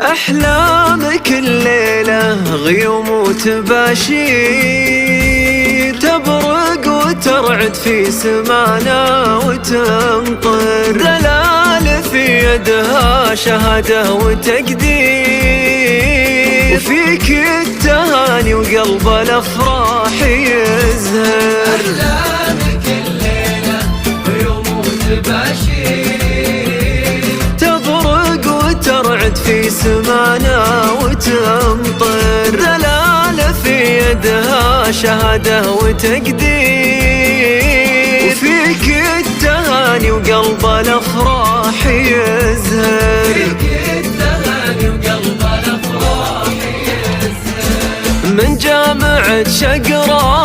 أحلامك الليلة غيوم وتباشير، تبرق وترعد في سمانا وتمطر، دلال في يدها شهادة وتقدير، وفيك التهاني وقلب الأفراح يزهر. أحلامك الليلة غيوم وتباشير، تبرق وترعد في سمانا وتمطر، دلالة في يدها شهادة وتقدير، وفيك التهاني وقلب الأفراح يزهر. فيك التهاني وقلب الأفراح يزهر. من جامعة شقراء